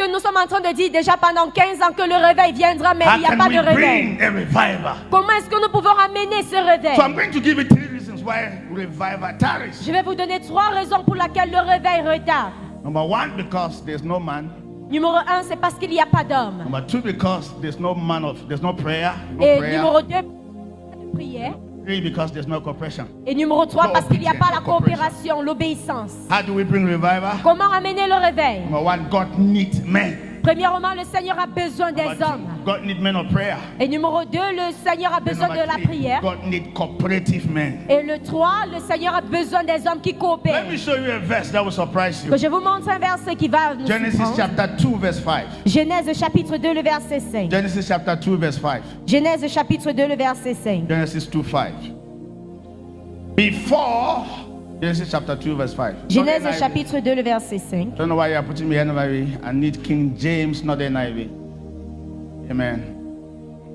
que nous sommes en train de dire déjà pendant 15 ans que le réveil viendra, mais il n'y a pas de réveil? Comment est-ce que nous pouvons ramener ce réveil? So I'm going to give you 3 reasons why revival tarries. Je vais vous donner 3 raisons pour lesquelles le réveil retarde. Number 1, because there's no man. Numéro 1, c'est parce qu'il n'y a pas d'homme. Number 2, because there's no prayer. Et numéro 2, de prière. 3, because there's no cooperation. Et numéro 3, No parce qu'il n'y a pas la obedience, coopération, l'obéissance. How do we bring revival? Comment amener le réveil? Number 1, God needs men. Premièrement, le Seigneur a besoin des Number 2, hommes. God needs men of prayer. Et numéro 2, le Seigneur a And besoin number de la 3, prière. God needs cooperative men. Et le 3, le Seigneur a besoin des hommes qui coopèrent. Let me show you a verse that will surprise you. Que je vous montre un verset qui va nous Genesis surprendre. chapter 2 verse 5. Genèse chapitre 2, le verset 5. Genesis chapter 2 verse 5. Genèse chapitre 2, le verset 5. Genesis 2 5. Before Genesis chapter 2 verse 5. Genèse Not NIV. chapitre 2, le verset 5. I don't know why you are putting me NIV. I need King James, not NIV. Amen.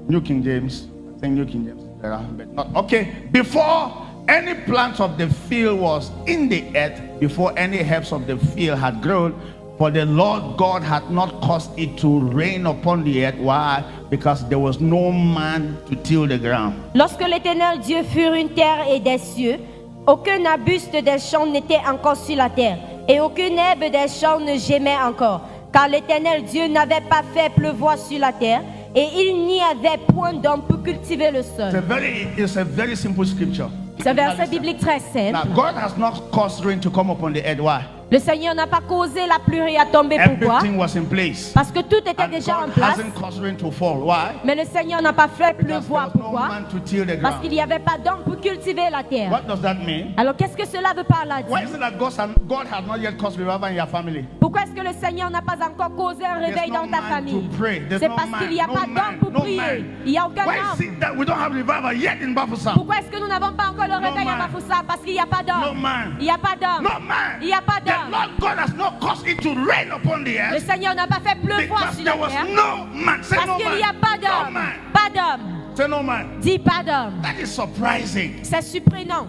New King James. I think New King James is better, but not. Okay. Before any plant of the field was in the earth, before any herbs of the field had grown, for the Lord God had not caused it to rain upon the earth. Why? Because there was no man to till the ground. Lorsque l'Éternel Dieu fut une terre et des cieux, aucun arbuste des champs n'était encore sur la terre, et aucune herbe des champs ne gémait encore, car l'Éternel Dieu n'avait pas fait pleuvoir sur la terre, et il n'y avait point d'homme pour cultiver le sol. It's a very simple scripture. C'est un verset biblique très simple. Now, God has not caused rain to come upon the earth. Why? Le Seigneur n'a pas causé la pluie à tomber. Pourquoi? Everything was in place. Parce que tout était And déjà en God place. hasn't caused rain to fall. Why? Mais le Seigneur n'a pas fait Because there pleuvoir. was no Pourquoi? man to till the Parce ground. qu'il n'y avait pas d'homme pour cultiver la terre. What does that mean? Alors qu'est-ce que cela veut par là Why dire? is it that God has not yet caused revival in your family? Pourquoi est-ce que le Seigneur n'a pas encore causé un réveil There's no dans ta man famille? to pray. There's C'est no parce man, qu'il n'y a no pas man, d'homme pour no prier. man. Il n'y a aucun Why is homme. it that we don't have revival yet in Bafoussam? Pourquoi est-ce que nous n'avons pas encore le No réveil à man. Bafoussam? Parce qu'il n'y a pas No d'homme. man. Il n'y a pas d'homme. No man. Il n'y a pas The d'homme. Lord God has not caused it to rain upon the Le earth Seigneur n'a pas fait pleuvoir because sur la there was terre. no man. Say Parce no qu'il n'y a man. pas No d'homme. man. Pas d'homme. Say no man. Dis pas d'homme. That is surprising. C'est surprenant.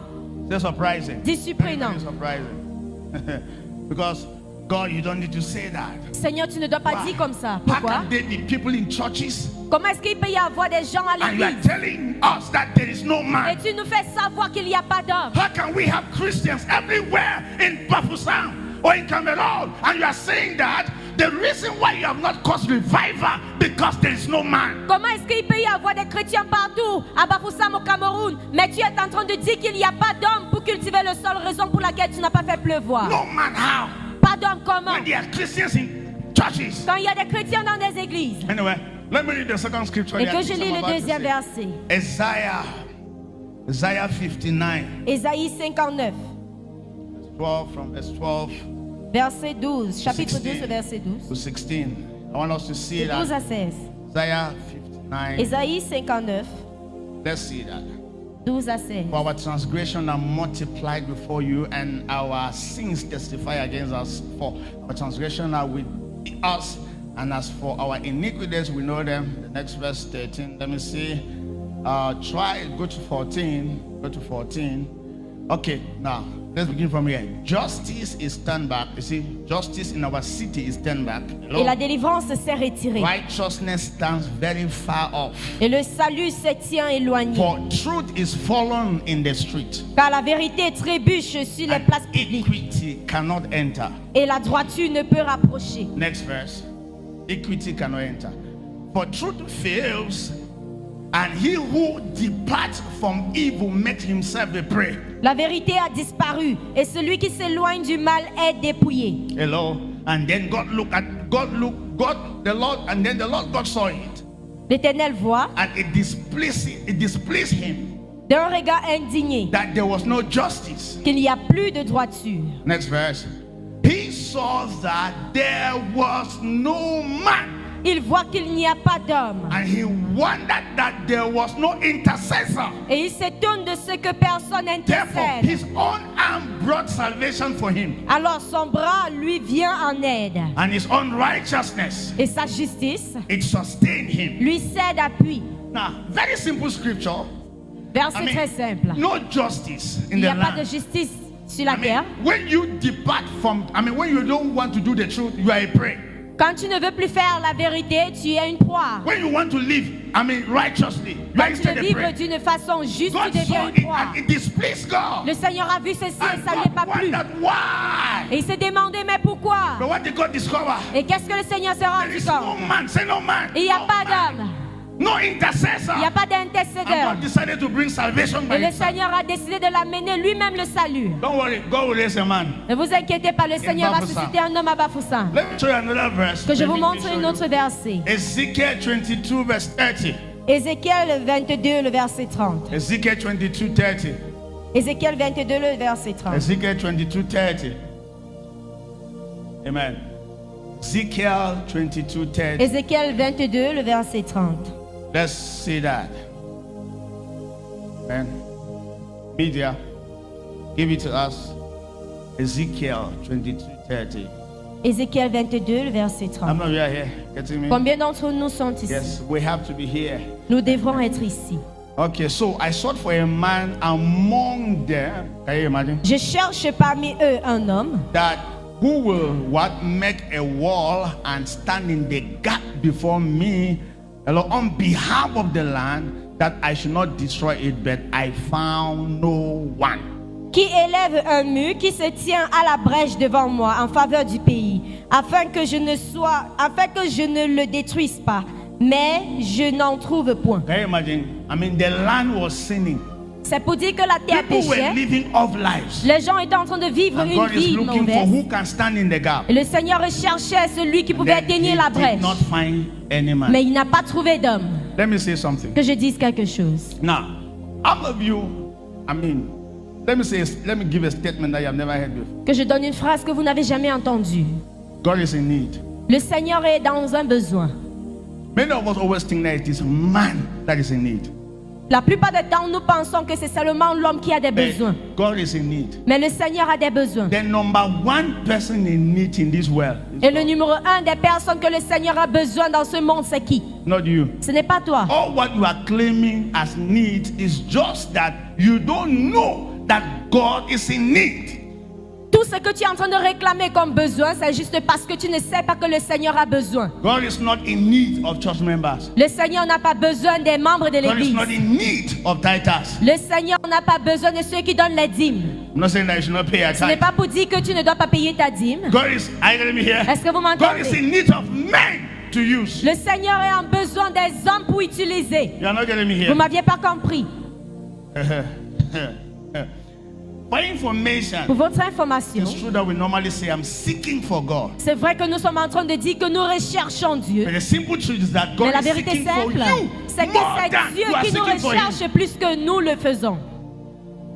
Say surprising. Dis surprenant. Very surprising. Because God, you don't need to say that. Seigneur, tu ne dois pas Why? dire comme ça. How Pourquoi? can there be people in churches Comment est-ce qu'il peut y avoir des gens à and you are l'église telling us that there is no et man? tu nous fais savoir qu'il n'y a pas d'homme? How can we have Christians everywhere in Bafoussam or in Cameroon and you are saying that the reason why you have not caused revival because there is no man? Comment est-ce qu'il peut y avoir des chrétiens partout, à Bafoussam au Cameroun, mais tu es en train de dire qu'il n'y a pas d'homme pour cultiver le sol, raison pour laquelle tu n'as pas fait pleuvoir? No man, how? Pas d'homme comment? When there are Christians in churches. Quand il y a des chrétiens dans des églises. Anyway, let me read the second scripture. Et there. que je lis I'm le about to deuxième say. verset. Isaiah 59, Ésaïe 59, 12 from verse 12 verset 12. Chapitre 12, 16. verset 12. to 16. I want us to see De 12 that. à 16. Isaiah 59. Ésaïe 59, Let's see that. 12 à 16. For our transgression are multiplied before you, and our sins testify against us. For our transgression are with us, and as for our iniquities, we know them. The next verse 13. Let me see. Go to 14. Go to 14. Okay, now let's begin from here. Justice is turned back. You see, justice in our city is turned back. Hello? Et la délivrance s'est retirée. Righteousness stands very far off. Et le salut se tient éloigné. For truth is fallen in the street. Car la vérité trébuche sur les And places publiques. equity cannot enter. Et la droiture ne peut rapprocher. Next verse. Equity cannot enter. For truth fails, and he who departs from evil makes himself a prey. La vérité a disparu. Et celui qui s'éloigne du mal est dépouillé. Hello. And then God the Lord, and then the Lord God saw it, L'Éternel voit and it displeased him d'un regard indigné that there was no justice. qu'il n'y a plus de droiture. Next verse. He saw that there was no man, Il voit qu'il n'y a pas d'homme. and he wondered that there was no intercessor. Et il s'étonne de ce que personne Therefore, intercède. his own arm brought salvation for him, Alors son bras lui vient en aide. and his own righteousness, Et sa justice it sustained him. lui cède appui. Now, very simple scripture. Verset I mean, très simple. No justice in Il n'y the a pas de land. justice sur la I mean, terre. when you depart from, when you don't want to do the truth, you are a prey. Quand tu ne veux plus faire la vérité, tu es une proie. When you want to live, righteously, you Quand are tu instead veux a vivre prey. d'une façon juste, God tu deviens saw une it proie. and it displeased God. Le Seigneur a vu ceci et And ça ne l'est pas God plus. wondered why. Et il s'est demandé, mais pourquoi? But what did God discover? Et qu'est-ce que le Seigneur s'est There rendu is no compte? man. Say no man. Il n'y a No pas man. d'homme. No intercessor. Il n'y a pas And d'intercédeur. God decided to bring salvation by Et le himself. Seigneur a décidé de l'amener lui-même le salut. Don't worry, God will raise a man. Ne vous inquiétez pas, le Seigneur va Bafoussam. susciter un homme à Bafoussam. Let me show you another verse. Que je Let vous me montre show un you. autre verset. Ezekiel 22 verse 30. Ézéchiel 22, le verset 30. Ezekiel 22 30. Ézéchiel 22, le verset 30. Ezekiel 22 30. Amen. Ezekiel 22 30. Ézéchiel 22, le verset 30. Let's see that. Amen. Media, give it to us. Ezekiel 22 30. Ézéchiel 22, le verset I'm 30. not here. Getting me? Combien d'entre nous sont ici? Yes, we have to be here. Nous devrons être ici. Okay, so I sought for a man among them. Can you imagine? Je cherche parmi eux un homme That who will what make a wall and stand in the gap before me, on behalf of the land, that I should not destroy it, but I found no one. qui élève un mur, qui se tient à la brèche devant moi en faveur du pays, afin que je ne le détruise pas, mais je n'en trouve point. Can you imagine? I mean, the land was sinning. C'est pour dire que la terre People were péchait. living off lives. Les gens étaient en train de vivre And une God is vie looking for mauvaise. who can stand in the gap. Et le Seigneur recherchait celui qui pouvait Then he tenir la did brèche. not find any man. Mais il n'a pas trouvé d'homme. Let me say something. Que je dise quelque chose. Now, all of you, let me give a statement that you have never heard before. Que je donne une phrase que vous n'avez jamais entendue. God is in need. Le Seigneur est dans un besoin. Many of us always think that it is man that is in need. La plupart du temps, nous pensons que c'est seulement l'homme qui a des besoins. But God is in need. Mais le Seigneur a des besoins. The number one person in need in this world is Et le God. numéro un des personnes que le Seigneur a besoin dans ce monde, c'est qui? Not you. Ce n'est pas toi. All what you are claiming as need is just that you don't know that God is in need. Tout ce que tu es en train de réclamer comme besoin, c'est juste parce que tu ne sais pas que le Seigneur a besoin. God is not in need of church members. Le Seigneur n'a pas besoin des membres de God is l'église. not in need of tithers. Le Seigneur n'a pas besoin de ceux qui donnent les dîmes. I'm not saying that you should not pay a Ce n'est tithe. pas pour dire que tu ne dois pas payer ta dîme. God is, are you getting me here? Est-ce que vous God is m'entendez? in need of men to use. Le Seigneur est en besoin des hommes pour utiliser. You are not getting me Vous here. ne m'aviez pas compris. For information, Pour votre information, it's true that we normally say, I'm seeking for God. c'est vrai que nous sommes en train de dire que nous recherchons Dieu. But the simple truth is that Mais God la is vérité seeking for simple, you c'est que more c'est than Dieu you are qui nous seeking for Him. recherche plus que nous le faisons.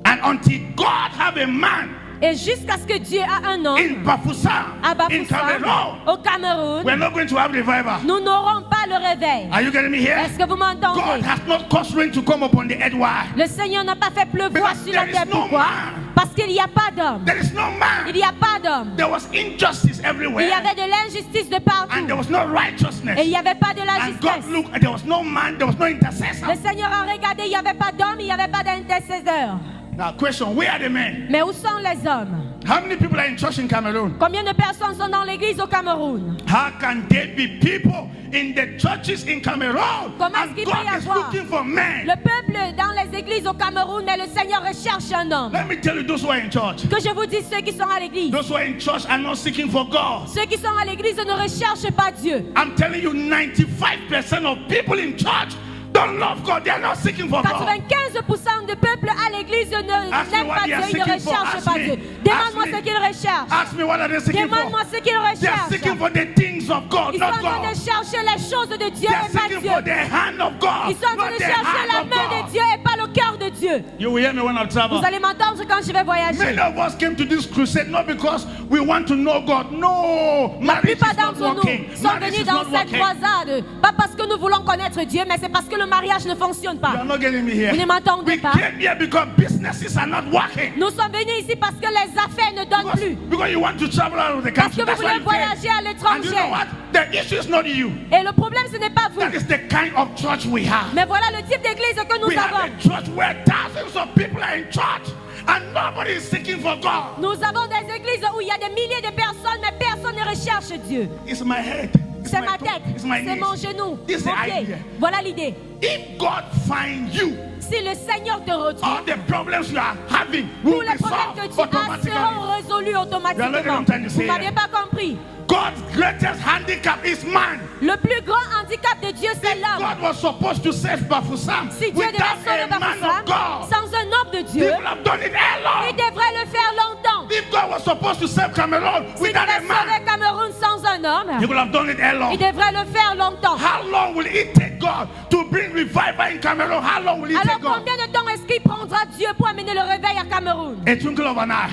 And until God have a man Et jusqu'à ce que Dieu a un homme in Bafoussam, à in Bafoussam, Cameroon, au Cameroun, we're not going to have revival. nous n'aurons pas le réveil. Are you getting me here? Est-ce que vous m'entendez? God has not caused rain to come upon the earth. Why? Le Seigneur n'a pas fait pleuvoir Because sur la there is terre. no Pourquoi? man. Parce qu'il n'y a pas d'homme. There is no man. Il n'y a pas d'homme. There was injustice Il everywhere. y avait de l'injustice de And partout. there was no righteousness. Et il n'y avait pas de la And God justice. looked, there was no man, there was no intercessor. Le Seigneur a regardé, il n'y avait pas d'homme, il n'y avait pas d'intercesseur. Now, question, where are the men? Mais où sont les hommes? How many people are in church in Cameroon? Combien de personnes sont dans l'église au Cameroun? How can there be people in the churches in Cameroon? Comment est-ce And qu'il peut y God is avoir looking for men. le peuple dans les églises au Cameroun, mais le Seigneur recherche un homme. Let me tell you, those who are in church. Que je vous dise, ceux qui sont à l'église. Those who are in church are not seeking for God. Ceux qui sont à l'église ne recherchent pas Dieu. I'm telling you, 95% of people in church don't love God. They are not seeking for God. 95% du peuple à l'église ne Ask me n'aime what pas they Dieu, are ils ne seeking for. recherchent Ask pas me. Dieu. Ask Demande-moi me. ce qu'ils recherchent. Ask me what are they seeking Demande-moi for. ce qu'ils They are recherchent. seeking for the things of God, Ils sont en not train de God. chercher les choses de Dieu They are et pas seeking for Dieu. the hand of God, Ils sont en train not de the chercher la hand of main de God. Dieu et pas le cœur de Dieu. You will hear me when I travel. Vous allez m'entendre quand je vais voyager. Many of us came to this crusade not because we want to know God. No, La marriage plupart is not d'entre working. nous sont Marriage venus is dans not cette working. croisade, pas parce que nous voulons connaître Dieu, mais c'est parce que le mariage ne fonctionne You pas. are not getting me here. Vous ne m'entendez We pas? came here because businesses are not working. Nous sommes venus ici parce que les affaires ne donnent plus. Because you want to travel out of the Parce country. que vous That's why voulez you came. voyager à And you l'étranger. know what? The issue is not you. Et le problème, ce n'est pas vous. That is the kind of church we have. Mais voilà le type d'église que nous We have avons. a church where thousands of people are in church and nobody is seeking for God. Nous avons des églises où il y a des milliers de personnes, mais personne ne recherche Dieu. It's my head. It's C'est my ma toe, tête, it's my c'est knees. mon genou, This is mon the pied. idea. Voilà l'idée. If God finds you, Si le Seigneur te retrouve, all the problems you are having tous will les be problèmes que solved tu as automatically. seront résolus automatiquement. You are not trying to say Vous n'aviez pas compris. God's greatest handicap is man. Le plus grand handicap de Dieu, c'est l'homme. God was supposed to save Bafoussam Si Dieu devait without sauver a man Bafoussam, of God. sans un homme de He Dieu, would have done it il alone. devrait le faire longtemps. If God was supposed to save Cameroon S'il without a devait man, sauver Cameroun sans un he homme, would have done it alone. il devrait le faire longtemps. How long will it take God to bring revival in Cameroon? How long will it Alors take God? combien de temps est-ce qu'il prendra Dieu pour amener le réveil à Cameroun? A twinkle of an eye.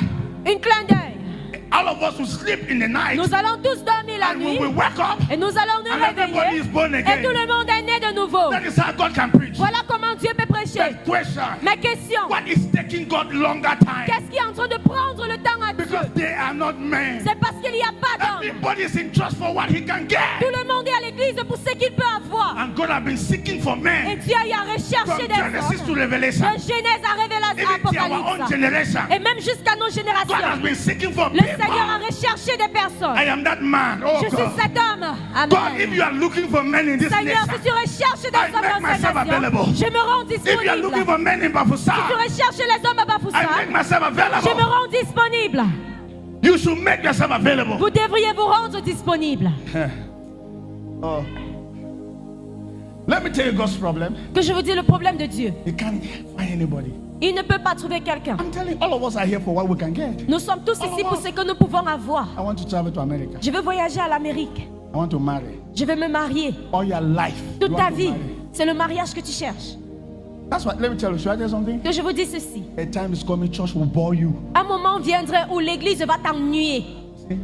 Une clin d'œil. All of us will sleep in the night, Nous allons tous dormir la and we nuit will wake up, et nous allons nous and everybody is réveiller born et again. tout le monde est né de nouveau. That is how God can preach. Voilà comment Dieu peut prêcher. The question: Ma question, what is taking God longer time? qu'est-ce qui est en train de prendre le temps à Dieu? Because they are not men. C'est parce qu'il n'y a pas d'homme. Everybody is in trust for what he can Tout get. le monde est à l'église pour ce qu'il peut avoir. And God has been seeking for Et men Dieu y a recherché from des Genesis to hommes. Revelation. De Genèse à Révélation, Even to our own Apocalypse. generation. Et même jusqu'à nos God has générations. been seeking for Le Seigneur a people. recherché des personnes. I am that man. Oh Je suis God. cet homme. God, if Amen. you are looking for men in this Seigneur, nation, si tu recherches des I hommes make dans cette myself nation, available. je me rends if you are looking disponible. for men in Si tu Bafoussam, recherches les hommes à I make Bafoussam, myself je me available. rends disponible. You should make yourself available. Vous devriez vous rendre disponible. Oh. Let me tell you God's problem. Que je vous dis le problème de Dieu. He can't find anybody. Il ne peut pas trouver quelqu'un. I'm telling you, all of us are here for what we can get. Nous sommes tous ici pour ce que nous pouvons avoir. I want to travel to America. Je veux voyager à l'Amérique. I want to marry. Je veux me marier. All your life. Toute you ta want to vie, marry. c'est le mariage que tu cherches. That's what. Let me tell you. Should I tell you something? Que je vous dis ceci. A time is coming, church will bore you. Un moment viendrait où l'église va t'ennuyer. See?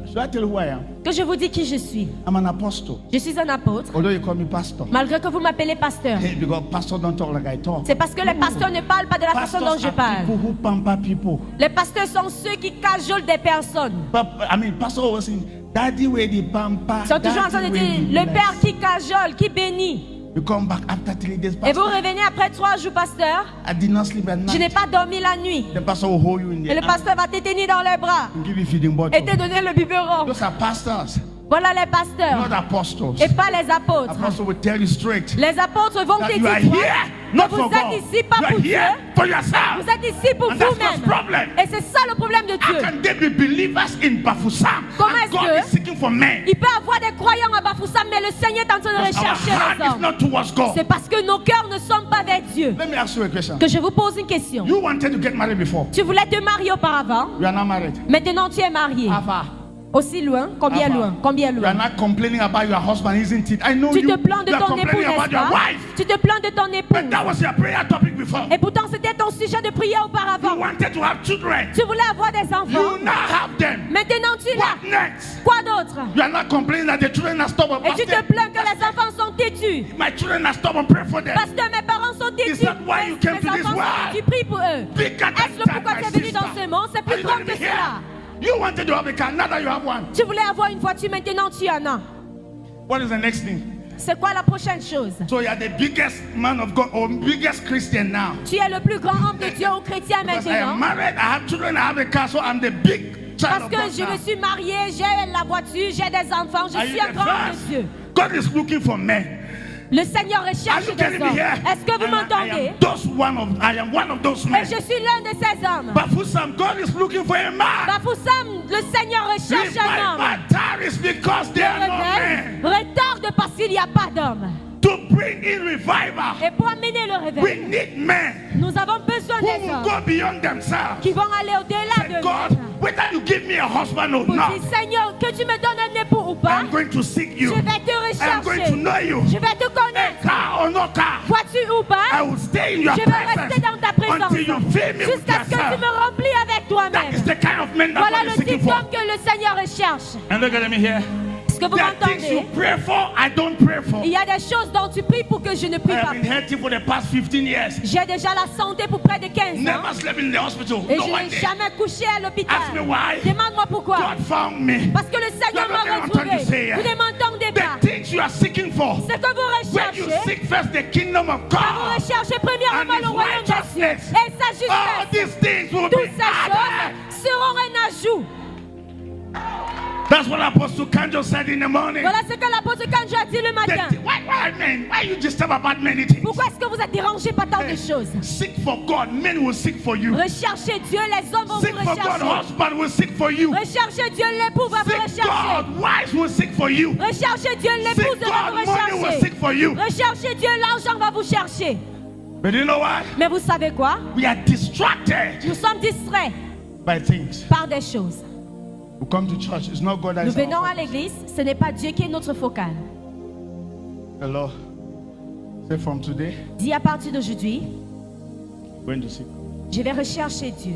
Should I tell you who I am? Que je vous dis qui je suis. I'm an apostle. Je suis un apôtre. Although you call me pastor. Malgré que vous m'appelez pasteur. Hey, because pastors don't talk like I talk. C'est parce que les pasteurs ne parlent pas de la façon dont Pastors je are parle. people who pamper people. Les pasteurs sont ceux qui cajolent des personnes. I mean, pastor always saying, "Daddy, where the pamper." Ils sont toujours en train de Daddy, dire, where the le bless." père qui cajole, qui bénit. You come back after 3 days, Et vous pastor. revenez après 3 jours, pasteur. I did not sleep at Je n'ai night. pas dormi la nuit. The pastor will hold you in Et le the arm pasteur va te tenir dans les bras and give you feeding bottle. et te donner le biberon. Those are pastors, Voilà les pasteurs not apostles. et pas les apôtres. Apostle will tell you straight Les apôtres vont that te you dire are toi, here que not vous for God. êtes ici pas You are pour Dieu, here for yourself. vous êtes ici pour And that's God's vous-même. problem. Et c'est ça le problème de How Dieu. can there be believers in Bafoussam Comment and est-ce God que- is seeking for men? Il peut y avoir des croyants à Bafoussam, mais le Seigneur est en train de Because our rechercher heart les is hommes. not towards God. C'est parce que nos cœurs ne sont pas vers Dieu. Let me ask you a question. Que je vous pose une question. You wanted to get married before. Tu voulais te marier auparavant, You are not married. maintenant tu es marié. How far? Aussi loin? Combien How far? loin? Combien You are loin? not complaining about your husband, isn't it? I know Tu you. te plains de You are ton époux, complaining about n'est-ce your pas? wife. Tu te plains de ton époux. But that was your prayer topic before. Et pourtant c'était ton sujet de prière You auparavant. wanted to have children. Tu voulais avoir des You enfants. now have them. Maintenant tu l'as. What next? Quoi d'autre? You are not complaining that the children are stubborn. Et tu te Pastor, plains que les enfants sont têtus. my children are stubborn. Pray for them. Parce que mes parents sont têtus. Is that why you came Mes to this enfants sont world? têtus. Prie pour eux. Bigger than Est-ce le that, pourquoi my tu es venu sister. dans ce monde? C'est Are plus you grand going to que be here? cela. You wanted to have a car, now that you have one. Tu voulais avoir une voiture, maintenant tu en as. What is the next thing? C'est quoi la prochaine chose? So you are the biggest man of God or biggest Christian now. Tu es le plus grand homme de Dieu ou chrétien Because I am maintenant. married, I have children, I have a car, so I'm the big child Parce of que God je now. me suis mariée, j'ai la voiture, j'ai des enfants, je Are suis you un the grand homme first? de Dieu. God is looking for men. Le Seigneur Are recherche you des getting me hommes. here? Est-ce que vous m'entendez? I am one of those Et men. je suis l'un de ces hommes. But for some, God is looking for a man. Bafoussam, le Seigneur recherche un homme. Revival tarries because there are no men. Retarde parce qu'il n'y a pas d'hommes. To bring in revival, Et pour amener le we réveil, need men nous avons besoin who des will hommes go beyond themselves. qui vont aller au-delà Say, de God, nous. whether you give me a husband or Pour not, dire, Seigneur, que tu me donnes un époux ou pas, I'm going to seek je you. vais te I am going to rechercher. know you. Je vais te connaître. Car or no car, Voiture ou I pas, will stay in your je vais rester dans ta presence présence until you fill me with jusqu'à ce que tu yourself. me remplis avec That toi-même. is the kind of men that Voilà God le is seeking type for. d'homme que le Seigneur recherche. And look at me here. Est-ce que vous There are things you m'entendez? pray for, I don't pray for. Il y a des choses dont tu pries pour que je ne I prie pas. have been healthy for the past 15 years. J'ai déjà la santé pour près de 15 ans. Never slept in the hospital. Et No je one n'ai day. jamais couché à l'hôpital. Ask me why. Demande-moi pourquoi. God found me. Parce que le Seigneur You are m'a not what I'm trying to say retrouvé. here. Vous ne m'entendez The pas. things you are seeking for, Ce que vous when you recherchez, seek first the kingdom of quand vous God recherchez and premièrement le His royaume des cieux righteousness, et sa all justesse, these things will toutes be ces added. choses seront un ajout. That's what Apostle Kanjo said in the morning. Voilà ce que l'apôtre Kanjo a dit le matin. Why you disturb about many things? Pourquoi est-ce que vous êtes dérangé par tant de choses? Seek for God, men will seek for you. Recherchez Dieu, les hommes vont Seek vous for God, rechercher. husband will seek for you. Recherchez Dieu, l'époux va vous Seek rechercher. God, wives will seek for you. Recherchez Dieu, Seek l'épouse va God, vous money will rechercher. seek for you. Recherchez Dieu, l'argent va vous chercher. But you know why? Mais vous savez quoi? We are distracted Nous sommes distraits by things. par des choses. We come to church, it's not God that Nous is our venons à focus. l'église, ce n'est pas Dieu qui est notre focal. Hello. Say from today, Dis à partir d'aujourd'hui, going to seek. je vais rechercher Dieu.